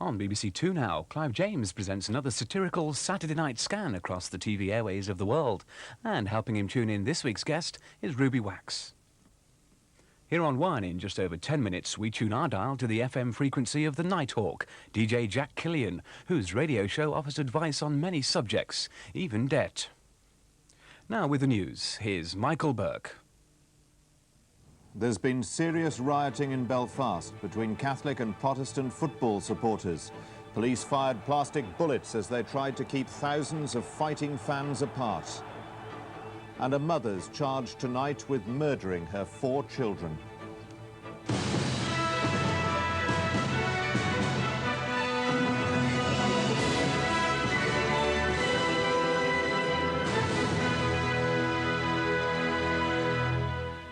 On BBC2 now, Clive James presents another satirical Saturday night scan across the TV airways of the world. And helping him tune in this week's guest is Ruby Wax. Here on One, in just over 10 minutes, we tune our dial to the FM frequency of the Nighthawk, DJ Jack Killian, whose radio show offers advice on many subjects, even debt. Now with the news, here's Michael Burke. There's been serious rioting in Belfast between Catholic and Protestant football supporters. Police fired plastic bullets as they tried to keep thousands of fighting fans apart. And a mother's charged tonight with murdering her 4 children.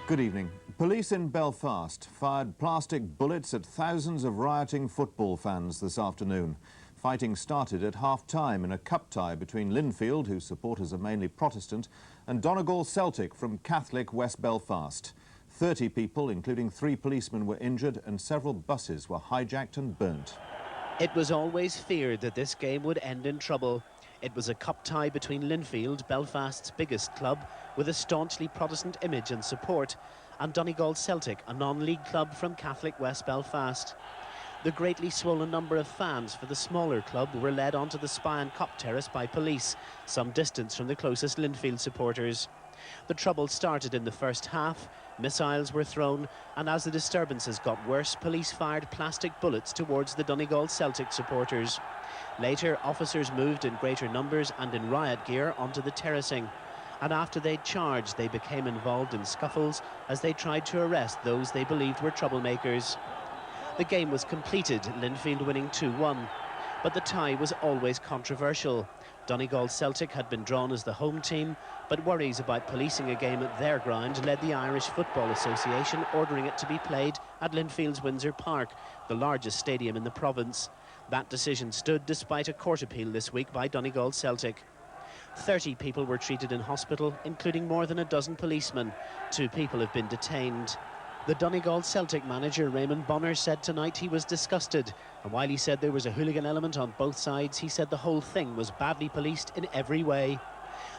Good evening. Police in Belfast fired plastic bullets at thousands of rioting football fans this afternoon. Fighting started at half-time in a cup tie between Linfield, whose supporters are mainly Protestant, and Donegal Celtic from Catholic West Belfast. 30 people, including 3 policemen, were injured and several buses were hijacked and burnt. It was always feared that this game would end in trouble. It was a cup tie between Linfield, Belfast's biggest club, with a staunchly Protestant image and support, and Donegal Celtic, a non-league club from Catholic West Belfast. The greatly swollen number of fans for the smaller club were led onto the Spion Cup terrace by police, some distance from the closest Linfield supporters. The trouble started in the first half, missiles were thrown, and as the disturbances got worse, police fired plastic bullets towards the Donegal Celtic supporters. Later, officers moved in greater numbers and in riot gear onto the terracing. And after they'd charged, they became involved in scuffles as they tried to arrest those they believed were troublemakers. The game was completed, Linfield winning 2-1. But the tie was always controversial. Donegal Celtic had been drawn as the home team, but worries about policing a game at their ground led the Irish Football Association ordering it to be played at Linfield's Windsor Park, the largest stadium in the province. That decision stood despite a court appeal this week by Donegal Celtic. 30 people were treated in hospital, including more than a dozen policemen. 2 people have been detained. The Donegal Celtic manager, Raymond Bonner, said tonight he was disgusted. And while he said there was a hooligan element on both sides, he said the whole thing was badly policed in every way.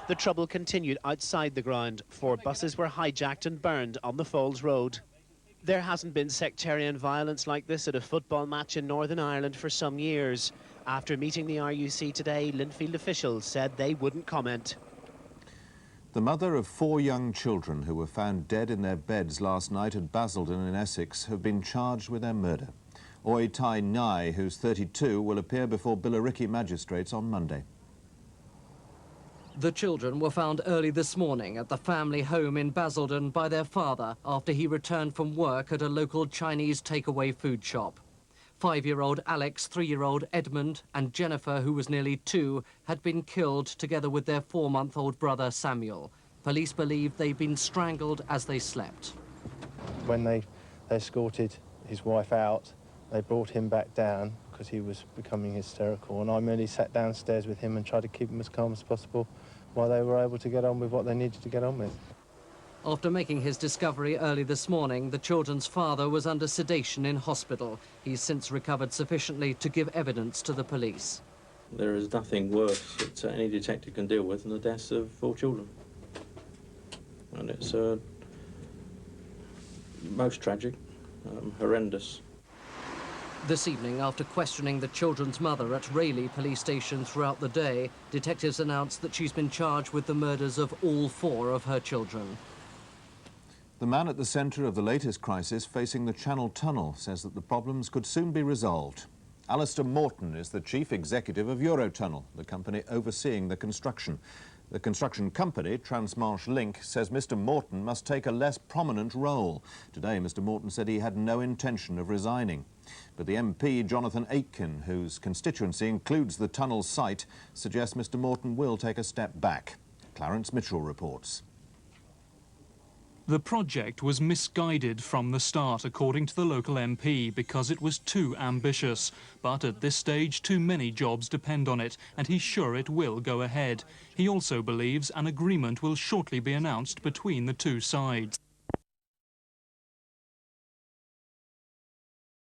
The trouble continued outside the ground. 4 buses were hijacked and burned on the Falls Road. There hasn't been sectarian violence like this at a football match in Northern Ireland for some years. After meeting the RUC today, Linfield officials said they wouldn't comment. The mother of 4 young children who were found dead in their beds last night at Basildon in Essex have been charged with their murder. Oi Tai Nai, who's 32, will appear before Billericay magistrates on Monday. The children were found early this morning at the family home in Basildon by their father after he returned from work at a local Chinese takeaway food shop. 5-year-old Alex, 3-year-old Edmund and Jennifer, who was nearly 2, had been killed together with their 4-month-old brother Samuel. Police believe they'd been strangled as they slept. When they escorted his wife out, they brought him back down because he was becoming hysterical, and I merely sat downstairs with him and tried to keep him as calm as possible while they were able to get on with what they needed to get on with. After making his discovery early this morning, the children's father was under sedation in hospital. He's since recovered sufficiently to give evidence to the police. There is nothing worse that any detective can deal with than the deaths of 4 children. And it's most tragic, horrendous. This evening, after questioning the children's mother at Rayleigh police station throughout the day, detectives announced that she's been charged with the murders of all 4 of her children. The man at the centre of the latest crisis facing the Channel Tunnel says that the problems could soon be resolved. Alistair Morton is the chief executive of Eurotunnel, the company overseeing the construction. The construction company, Transmanche Link, says Mr Morton must take a less prominent role. Today, Mr Morton said he had no intention of resigning. But the MP, Jonathan Aitken, whose constituency includes the tunnel site, suggests Mr Morton will take a step back. Clarence Mitchell reports. The project was misguided from the start, according to the local MP, because it was too ambitious. But at this stage, too many jobs depend on it, and he's sure it will go ahead. He also believes an agreement will shortly be announced between the 2 sides.